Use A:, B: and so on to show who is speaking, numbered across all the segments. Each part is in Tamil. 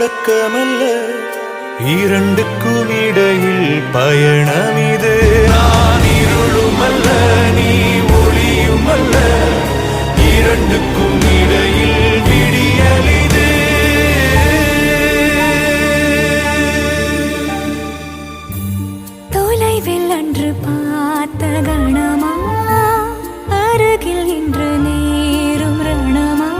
A: தொடக்கமல்ல, இரண்டுக்கும் இடையில் பயணம் இது. நான் இருளுமல்ல, நீ ஒளியுமல்ல, இரண்டுக்கும் இடையில் விடியல் இது.
B: தொலைவில் அன்று பார்த்த கணமா, அருகில் இன்று நேரும் ரணமா,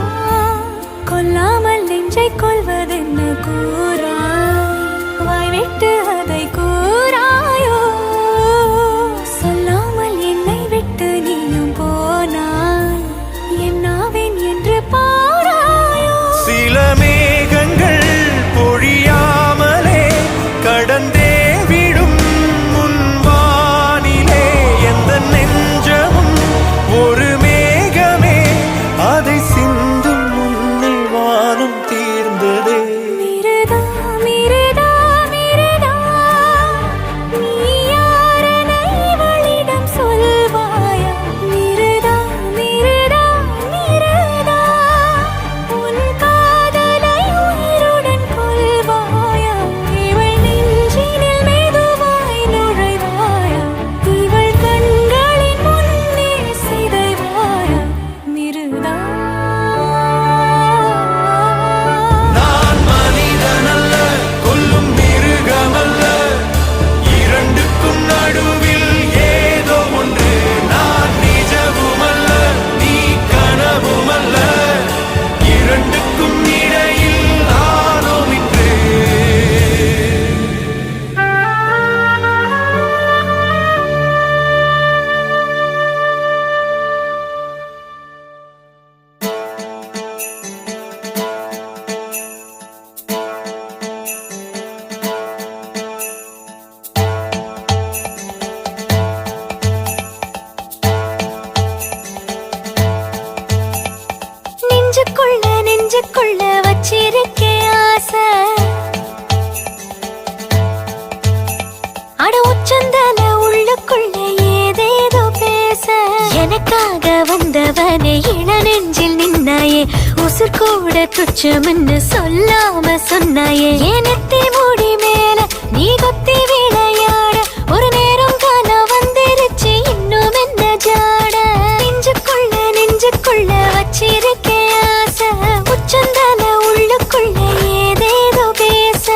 B: கொல்லாமல் நெஞ்சை கொள்வதென்ன கூறாய், வாய்விட்டு அதை கூறாயோ, சொல்லாமல் என்னை விட்டு நீயும் போனால் என்னாவேன் என்று பாராயோ.
A: சில மேகங்கள் பொழியாமலே கடந்தே விடும் முன்வானிலே, எந்த நெஞ்சமும் ஒரு மேகமே, அதை சிந்தும் முன்னே வானம் தீர்ந்ததே.
B: மிருதா மிருதா மிருதா, நீ யாரென இவளிடம் சொல்வாயா? மிருதா மிருதா மிருதா, உன் காதலை உயிருடன் கொள்வாயா? இவள் நெஞ்சினில் மெதுவாய் நுழைவாயா? இவள் கண்களின் முன்னே சிதைவாயா? மிருதா.
A: நான் மனிதனல்ல, கொல்லும் மிருகமல்ல, இரண்டுக்கும் நடுவில் ஏதோ ஒன்று. நான் நிஜமுமல்ல, நீ கனவுமல்ல, இரண்டுக்கும் இடையில் நானும் இன்று.
B: நெஞ்சுக்குள்ள நெஞ்சுக்குள்ள வச்சிருக்கே ஆசை, அட உச்சந்தல உள்ளுக்குள்ள ஏதேதோ பேச. எனக்காக வந்தவனே இள நெஞ்சில் நின்னாயே, உசுர் கூட துச்சம்னு சொல்லாம சொன்னாயே. எனத்தி மூடி மேல நீ கொத்தி விளையாட, ஒரு நேரம் காண வந்துருச்சு இன்னும் என்ன ஜாட. நெஞ்சுக்குள்ள நெஞ்சுக்குள்ள வச்சிருக்கே ஆசை, உச்சந்தல உள்ளுக்குள்ள ஏதேதோ பேச.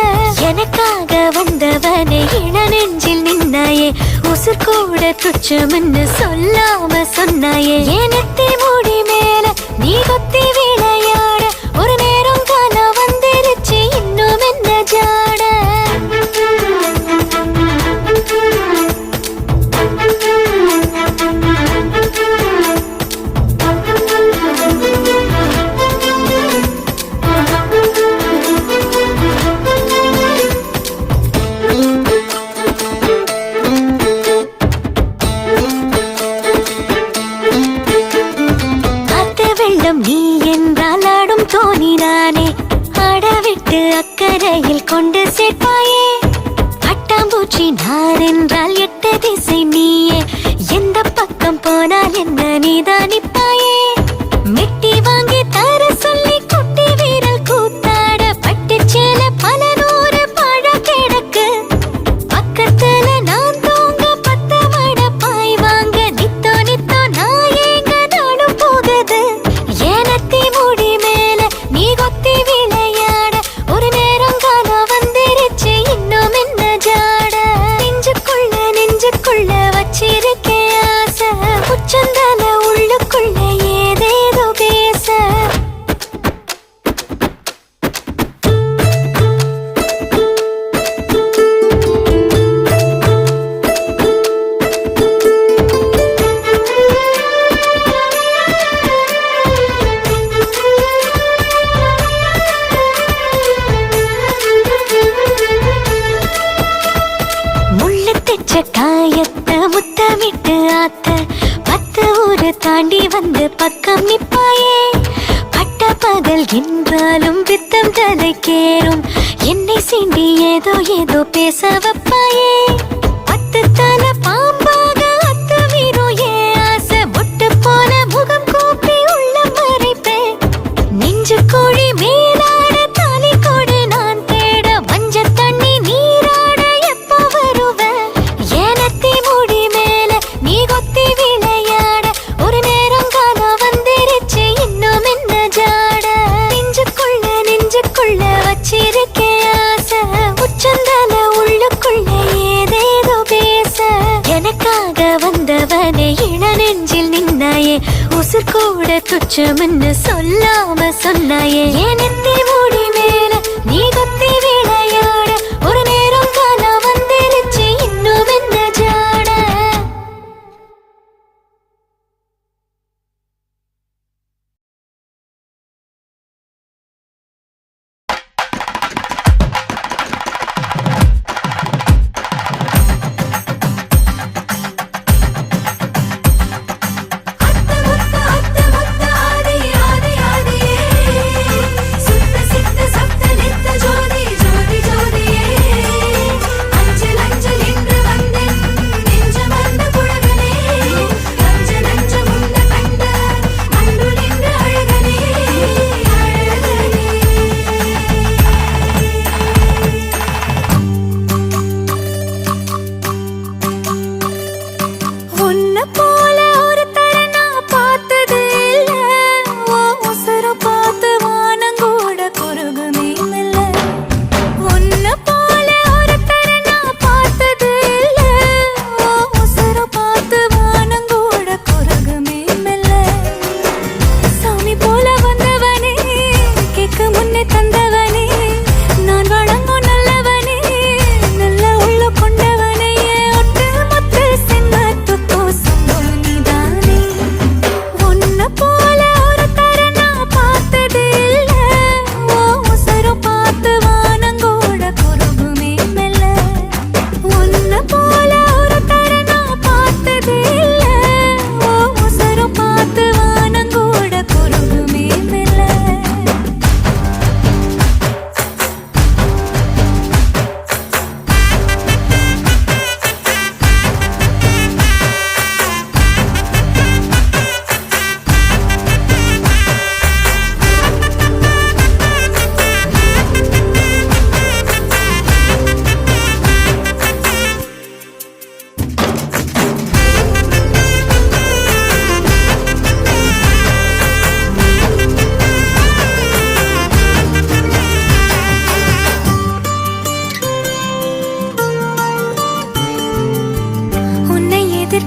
B: எனக்காக வந்தவனே இள நெஞ்சில் நின்னாயே, உசுர் கூட துச்சம்னு சொல்லாம சொன்னாயே. எனத்தி மூடி மேல நீ கொத்தி விளையாட, ஒரு நேரம் காண வந்துருச்சு இன்னும் என்ன ஜாட. காத்து வெள்ளம் நீ என்றால் ஆடும் தோணி நானே, அடவிட்டு அக்கறையில் கொண்டு சேர்ப்பாயே. பட்டாம்பூச்சி நான் என்றால் எட்டு திசை நீயே, எந்த பக்கம் போனால் என்ன நீதான் நிப்பாயே. மெட்டி வாங்கி தர சொல்லி குட்டி வீரல் கூத்தாட, பட்டு சேல பல நூறு பழ கிடக்கு. பக்கத்துல நான் தூங்க பத்த வட பாய் வாங்க, நித்தோ நித்தோ நான் ஏங்க நாடும் போகுது. ஏனத்தி மூடி மேல நீ கொத்தி விளையாட, ஒரு நேரம் காண வந்துருச்சு இன்னும் என்ன ஜாட. நெஞ்சுக்குள்ள நெஞ்சுக்குள்ள வச்சிருக்கே ஆசை, உச்சந்தல உள்ளுக்குள்ள ஏதேதோ பேச. முள்ளு தெச்ச காயத்தை முத்தமிட்டு ஆத்த, 10 ஊரு தாண்டி வந்து பக்கம் நிப்பாயே. பட்ட பகல் என்றாலும் பித்தம் தலைக்கேறும், என்னை சீண்டி ஏதோ ஏதோ பேச வைப்பாயே. 10 தலை பாம்பாக அத்துமீறும் ஏன் ஆசை, பொட்டு போல முகம் கூப்பி உள்ள மறைப்பேன். நெஞ்சு கோழி மேலாட தாலி கொடு நான் துச்சம்னு சொல்லாம சொன்னாயே என் நெத்தி மூடி மேல நீ கொத்தி விளையாட ஒரு நேரம் காணா வந்துருச்சு இன்னும் என்ன ஜாட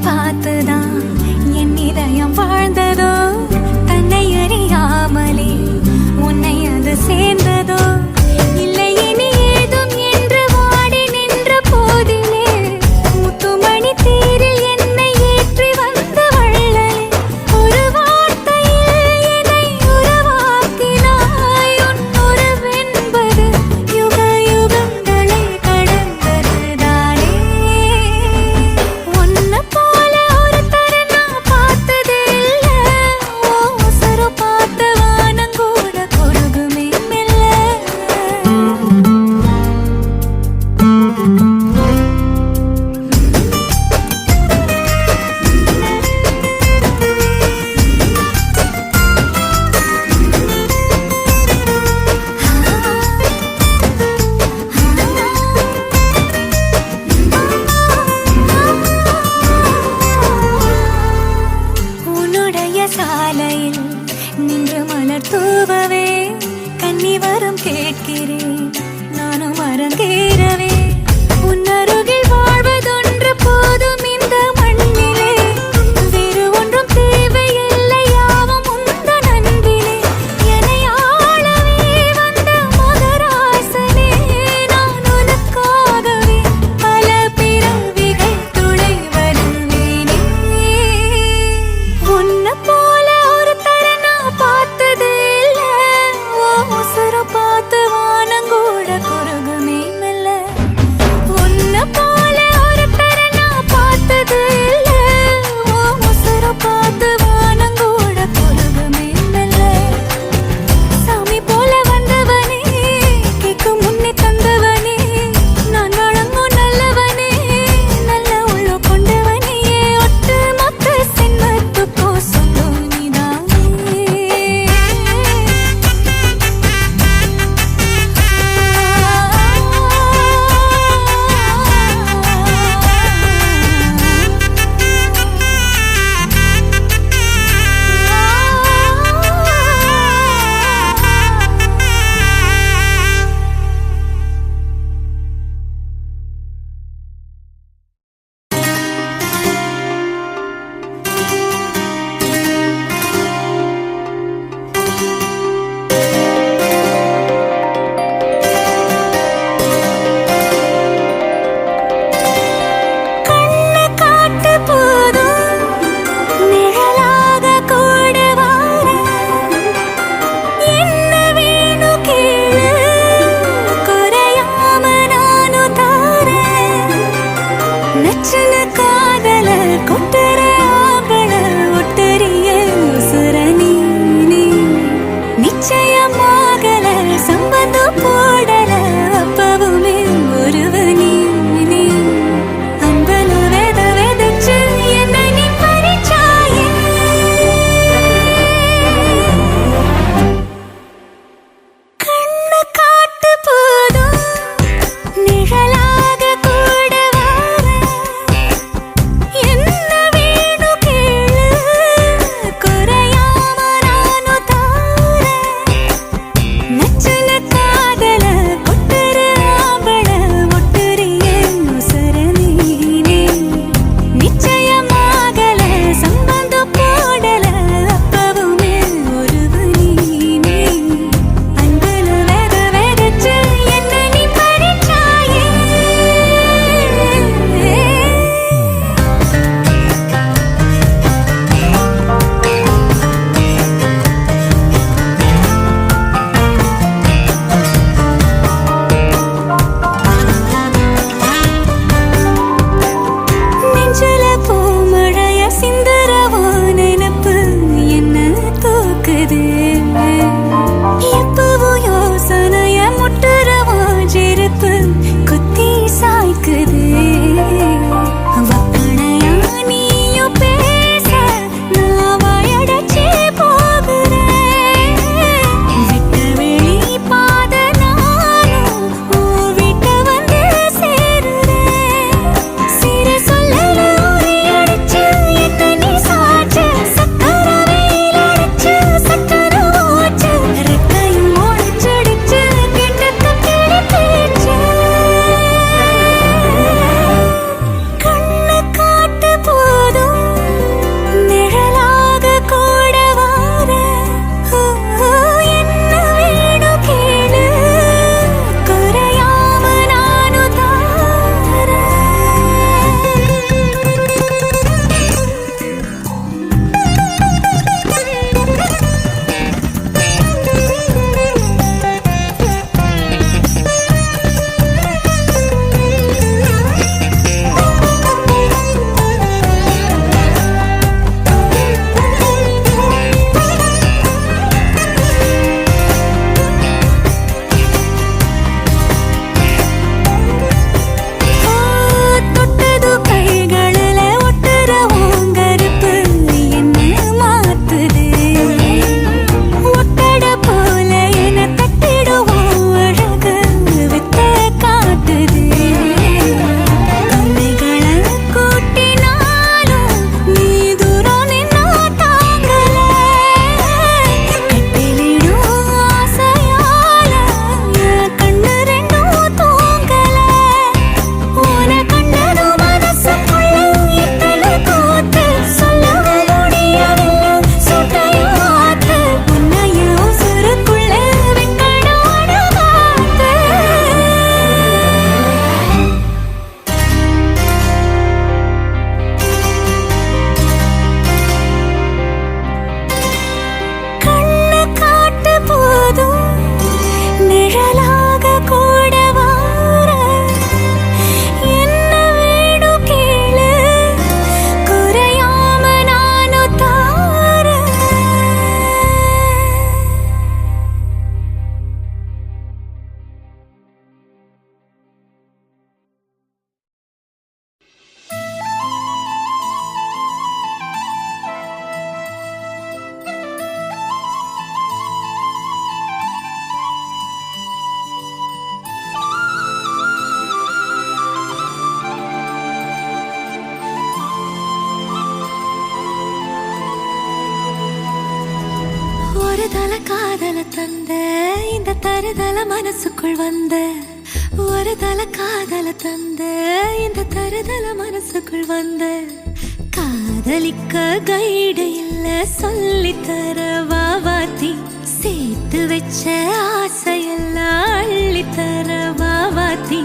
B: பார்த்துதான் என் இதயம் வாழ்ந்ததோ தன்னை அறியாமலே உன்னை அது சேர்ந்ததோ இல்லை இனி ஏதும் என்று வாடி நின்ற போதிலே முத்துமணி தேரில் என்னை ஏற்றி வந்த வள்ளலே ஒரு வார்த்தையில் என்னை உருவாக்கினாய் உன் உறவென்பது யுக யுகங்களை கடந்ததுதானே உன்னை போல ஒரு தரம் நான் பார்த்ததே இல்லை உசுரு பார்த்த வானங்கூட குறுகுமே மெல்ல உன்னுடைய சாலையில் நின்று மலர் தூவவே கன்னி வரம் கேட்கிறேன் நானும் அரங்கேறவே உன் அருகில் வாழ்வதொன்று போதும் இந்த மண்ணிலே வேறு ஒன்றும் தேவையில்லை யாவும் உந்தன் அன்பிலே என்னை ஆளவே வந்த மகராசனே நான் உனக்காகவே பல பிறவிகள் துணை வருவேனே உன்னை போல ஒரு தரம் நான் பார்த்ததே இல்லை உசுர பார்த்து வானங்கூட குறுகுமே மெல்ல தந்த இந்த தருதல மனசுக்குள் வந்த ஒரு தல காதல தந்த இந்த தருதல மனசுக்குள் வந்த காதலிக்க கைடு இல்ல சொல்லி தர வாவாத்தி சேர்த்து வச்ச ஆசையெல்லாம் அள்ளி தர வாவாத்தி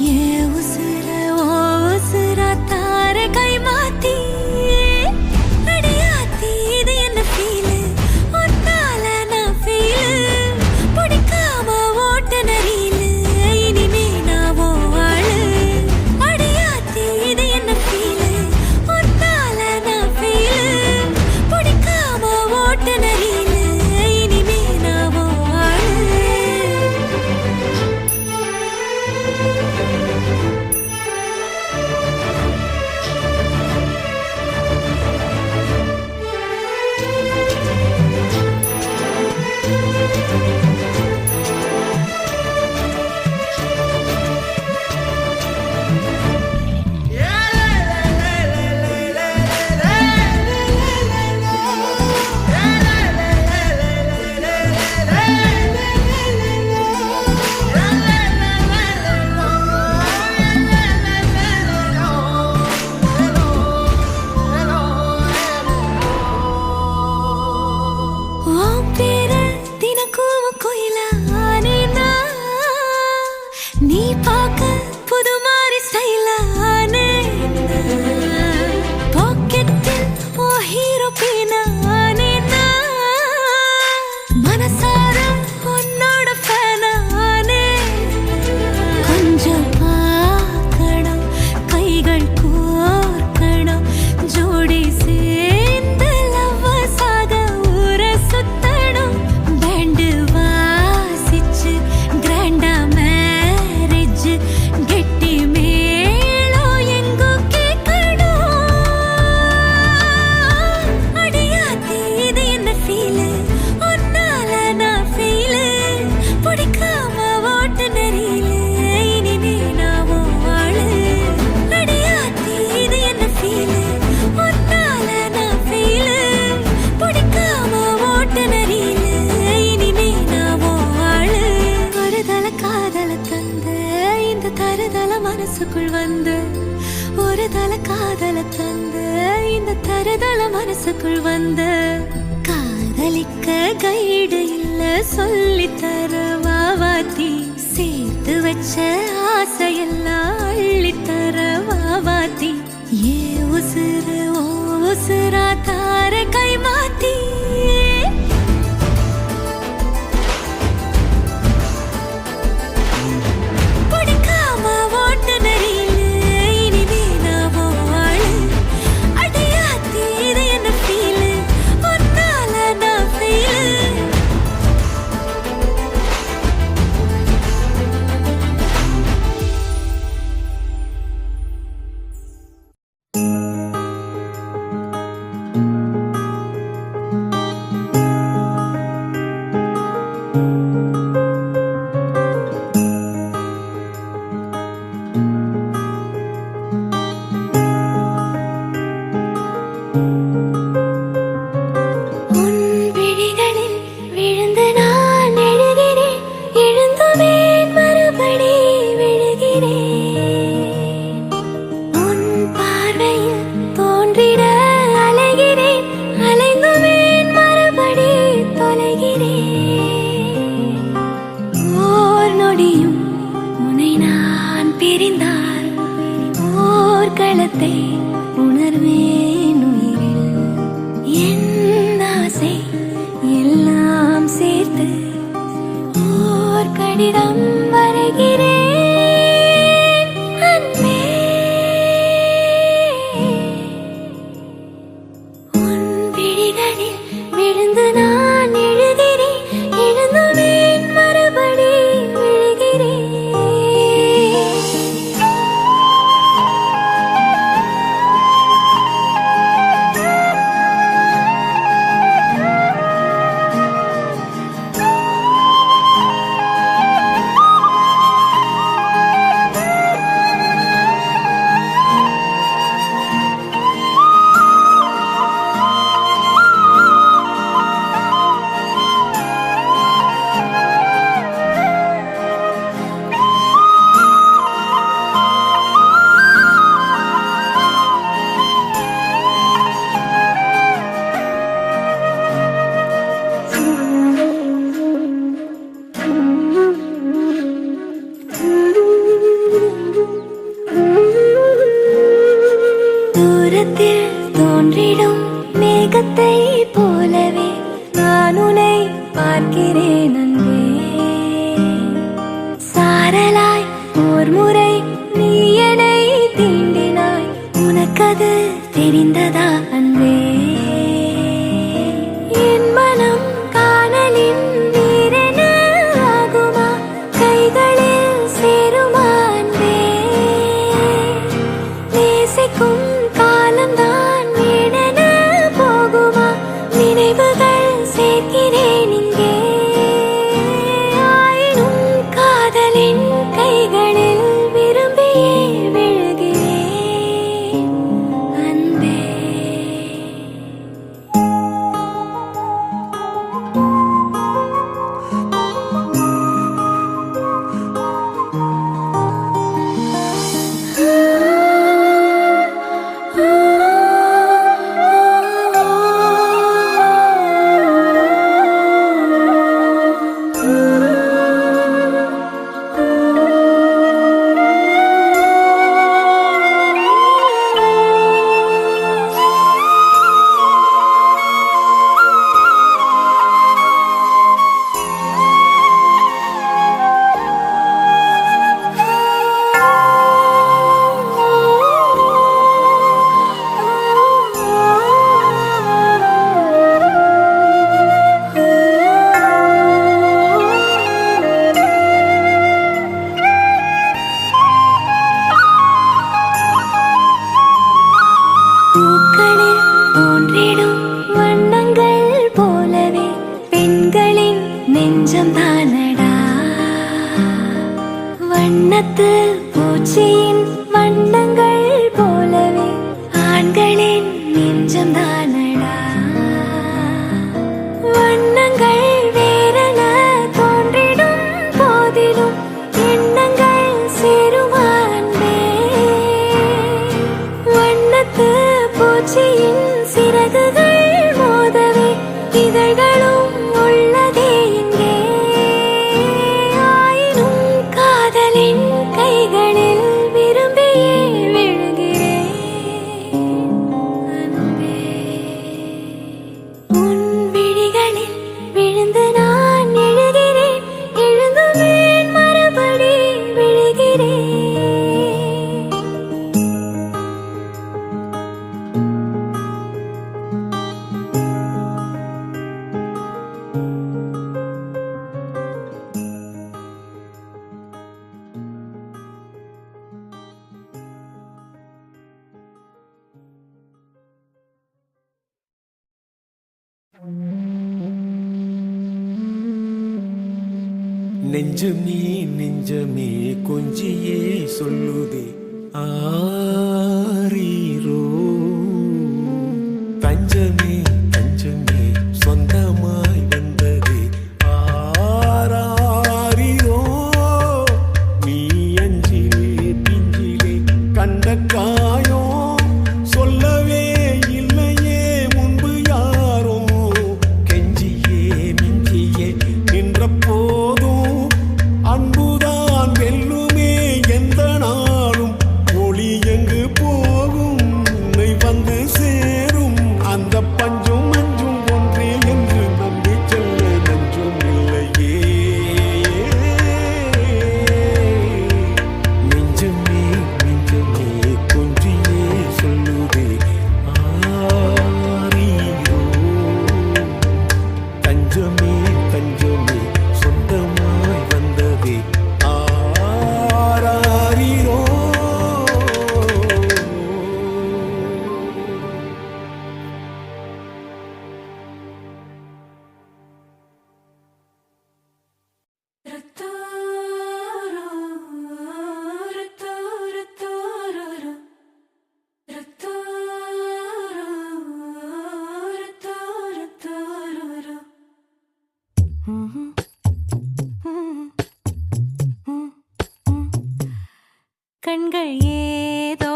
B: ஏ உசுர ஓ உசுரா தார கை மாத்தி அடியாத்தி இது என்ன ஃபீலு ஒன்னால நான் ஃபீலு பிடிக்காம ஓட்ட நரீலு இனிமே நான் ஓ ஆளு அடியாத்தி இது என்ன ஃபீலு ஒன்னால நான் ஃபீலு பிடிக்காம ஓட்ட நரீலு இனிமே நான் ஓ ஆளு உன் பேர தினக்கும் கோயிலா ஆனேனா நீ பார்க்க புது மாதிரி ஸ்டைலா ஆனேனா பாக்கெட்டில் ஓ ஹீரோ பேனா ஆனேனா மனசார உன்னோட ஃபேனா ஆனேனா கொஞ்சம் பார்க்கணும் கைகள் கோர்க்கணும் ஜோடி சேர்ந்து லவ்வர்ஸாக ஊரை சுத்தணும் பேண்டு வாசிச்சு கிராண்டா மேரேஜ் கெட்டி மேளம் எங்கோ கேட்கணும் அடியாத்தி இது என்ன ஃபீலு ஒன்னால நான் ஃபீலு பிடிக்காம ஓட்டு நெறியில இனிமே நான் உன் ஆளு அடியாத்தி இது என்ன ஃபீலு ஒன்னால நான் ஃபீலு பிடிக்காம ஓட்டு நெறியில இனிமே நான் உன் ஆளு ஒரு தல காதல தந்த இந்த தருதல மனசுக்குள் வந்த ஒரு தல காதல தந்த இந்த தருதல மனசுக்குள் வந்த காதலிக்க கைடு இல்ல சொல்லி தர வாவாத்தி சேர்த்து வச்ச ஆசையெல்லாம் அள்ளி தர வாவாத்தி ஏ உசுறு ஓ உசுரா தார கை மாத்தி பிடிக்காம ஓட்டு நெறியில இனிமே நான் உன் ஆளு அடியாத்தி இது என்ன ஃபீலு ஒன்னால நான் ஃபீலு உன் விழிகளில் விழுந்து நான் எழுகிறேன் எழுந்துவேன் மறுபடி விழுகிறேன் உன் பார்வையில் தோன்றிட அலைகிறேன் அலைந்துவேன் மறுபடி தொலைகிறேன் ஓர் நொடியும் உன்னை நான் பிரிந்தால் ஓர் களத்தை உணர்வேன் உயிரில் என் ஆசை எல்லாம் சேர்த்து ஓர் கடிதம் வரைகிறேன் அன்பே உன் விழிகளில் விழுந்து நான் எழுகிறேன் எழுந்துவேன் மறுபடி விழுகிறேன் தோன்றிடும் மேகத்தை போலவே நான் உன்னை பார்க்கிறேன் அன்பே. சாரலாய் ஓர் முறை நீ என்னை தீண்டினாய், உனக்கது தெரிந்ததா அன்பே? என் மனம் காணலின் நீரென ஆகுமா, கைகளில் சேருமா அன்பே? நேசிக்கும் காலம்தான் வீணென போகுமா, நினைவுகள் சேர்க்கிறேன் இங்கே. ஆயினும் காதலின் கைகளில் விரும்பியே விழுகிறேன் அன்பே. பூக்களில் தோன்றிடும் வண்ணங்கள் போலவே பெண்களின் நெஞ்சம் தானடா. வண்ணத்து பூச்சியின் வண்ணங்கள் போலவே ஆண்களின் நெஞ்சம் தானடா. வண்ணங்கள் வேறென தோன்றிடும் போதிலும் எண்ணங்கள் சேருமா அன்பே? வண்ணத்து பூச்சியின் சிறகுகள் மோதவே இதழ்களும் உள்ளதே இங்கே. ஆயினும் காதலின் கைகளில் விரும்பியே விழுகிறேன் அன்பே. உன் விழிகளில் விழுந்து நான் எழுகிறேன், எழுந்துவேன் மறுபடி விழுகிறேன்.
A: நெஞ்சமே நெஞ்சமே கொஞ்சியே சொல்லுதே ஆரீரோ. தஞ்சமே தஞ்சமே சொந்தமாய் வந்ததே ஆராரீரோ. நீ அஞ்சிலே பிஞ்சிலே கண்ட காயம் சொல்லவே இல்லையே முன்பு யாரோ. கெஞ்சியே மிஞ்சியே நின்ற போதும் அன்புதான் வெல்லுமே எந்த நாளும். ஒளி எங்கு போகும் உன்னை வந்து சேரும், அந்த பஞ்சும் மஞ்சும் ஒன்றே என்று நம்பி செல்ல நஞ்சும் இல்லையே. நெஞ்சமே நெஞ்சமே கொஞ்சியே சொல்லுதே ஆரீரோ. தஞ்சமே தஞ்சமே சொந்தமாய் வந்ததே ஆராரீரோ.
B: கண்கள் ஏதோ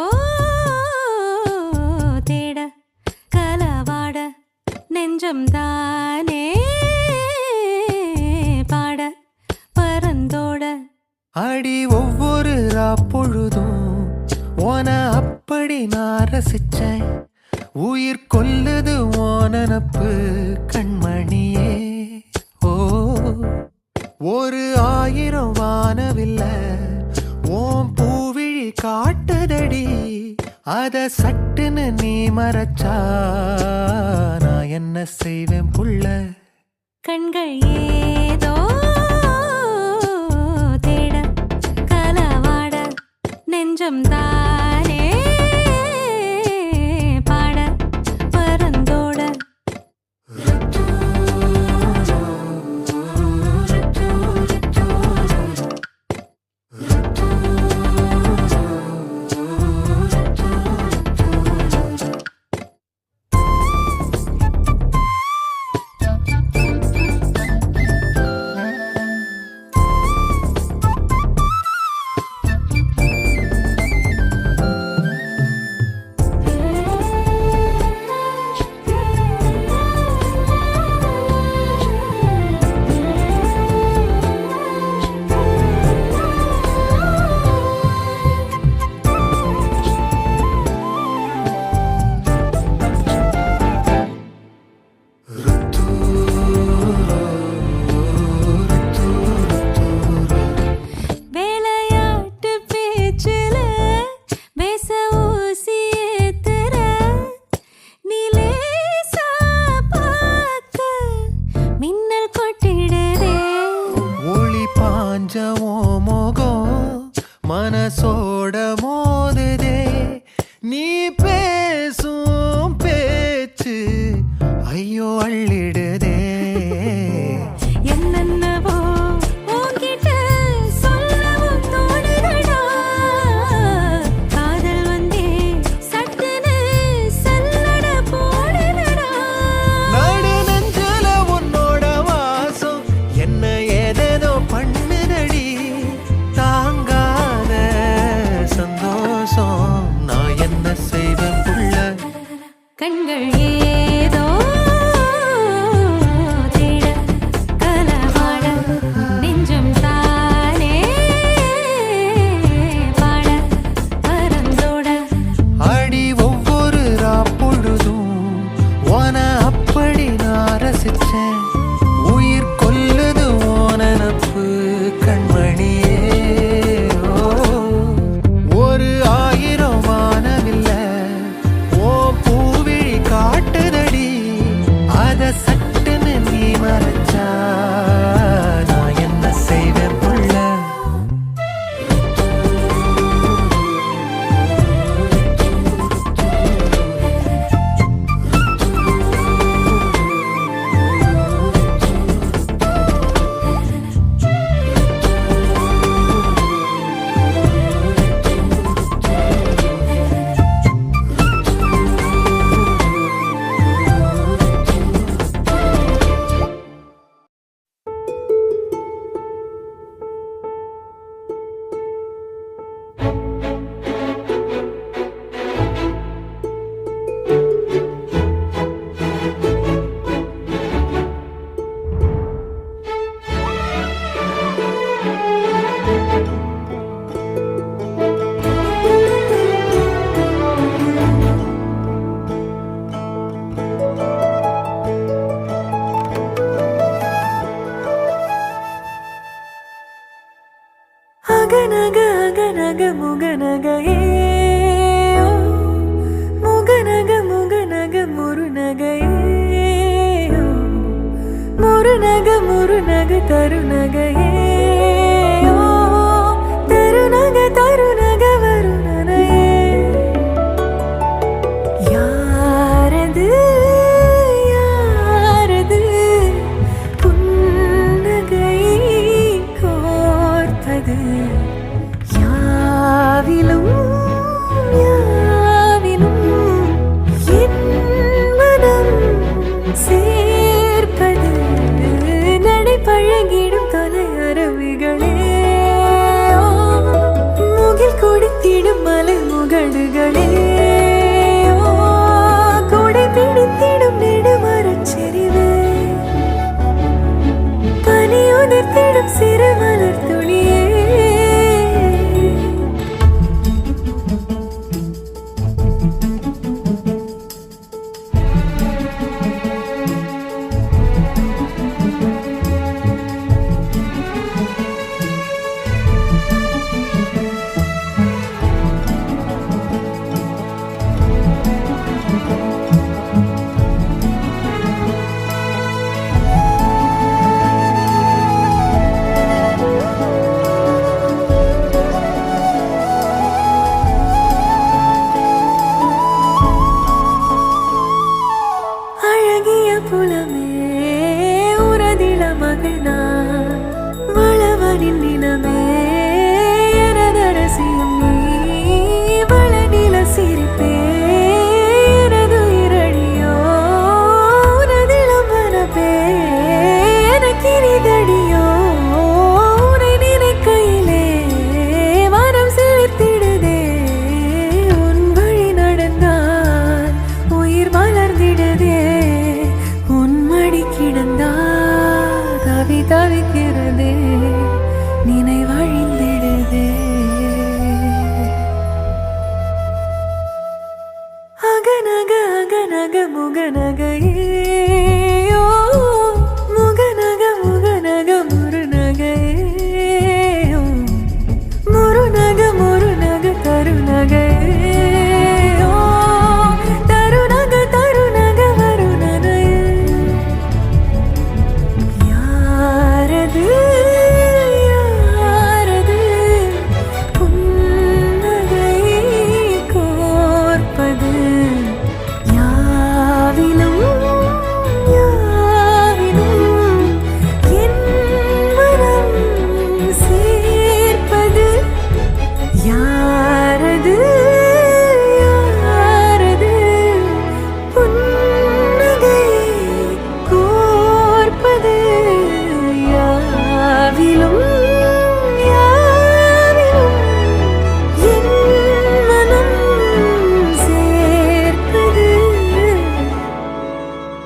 B: தேட கலவாட, நெஞ்சம் தானே பாட பரந்தோட.
C: அடி ஒவ்வொரு பொழுதும் உன அப்படி நான் ரசிச்சேன். உயிர் கொல்லுது ஓனனப்பு கண்மணியே. ஓ, ஒரு 1000 வானவில்ல ஓம் பூவிழி காட்டுதடி. அத சட்டுன்னு நீ மறைச்சா நான் என்ன செய்வேன் புள்ள?
B: கண்கள் ஏதோ தேட கலவாட நெஞ்சம் தானே பாட பரந்தோட. வேலையாட்டு பேச்சுல பேச ஊசி ஏத்துற நீலேசா பார்க்க மின்னல் கொட்டிடுதே.
C: ஒளி பாஞ்சமோ மோகம் மனசோட மோதுதே. நீ பேசும் பேச்சு ஐயோ அள்ளிடுதே.
B: என்னென்னவோ உன்கிட்ட சொல்லவும் தோணுதடா. காதல் வந்தே சட்டுன்னு சல்லட போடுதடா.
C: நடு நெஞ்சில உன்னோட வாசம் என்ன ஏதேதோ பண்ணுதடி. தாங்காத சந்தோஷம் நான் என்ன செய்வேன் புள்ள?
B: கண்கள் ஏதோ தேட கலவாட நெஞ்சம் தானே பாட பரந்தோட.
C: அடி ஒவ்வொரு பொழுதும் ஓன அப்படி நான் ரசிச்சேன். உயிர் கொல்லுது ஓனனப்பு கண்மணியே. ஓ, ஒரு 1000 வானவில்ல ஓ பூவிழி காட்டுதடி. அத சட்டுன்னு நீ மறைச்சா நான் என்ன செய்வேன் புள்ள?
B: அகநக அகநக முகநகையே முகநக முகநக முருநகையே முருநக முருநக கருண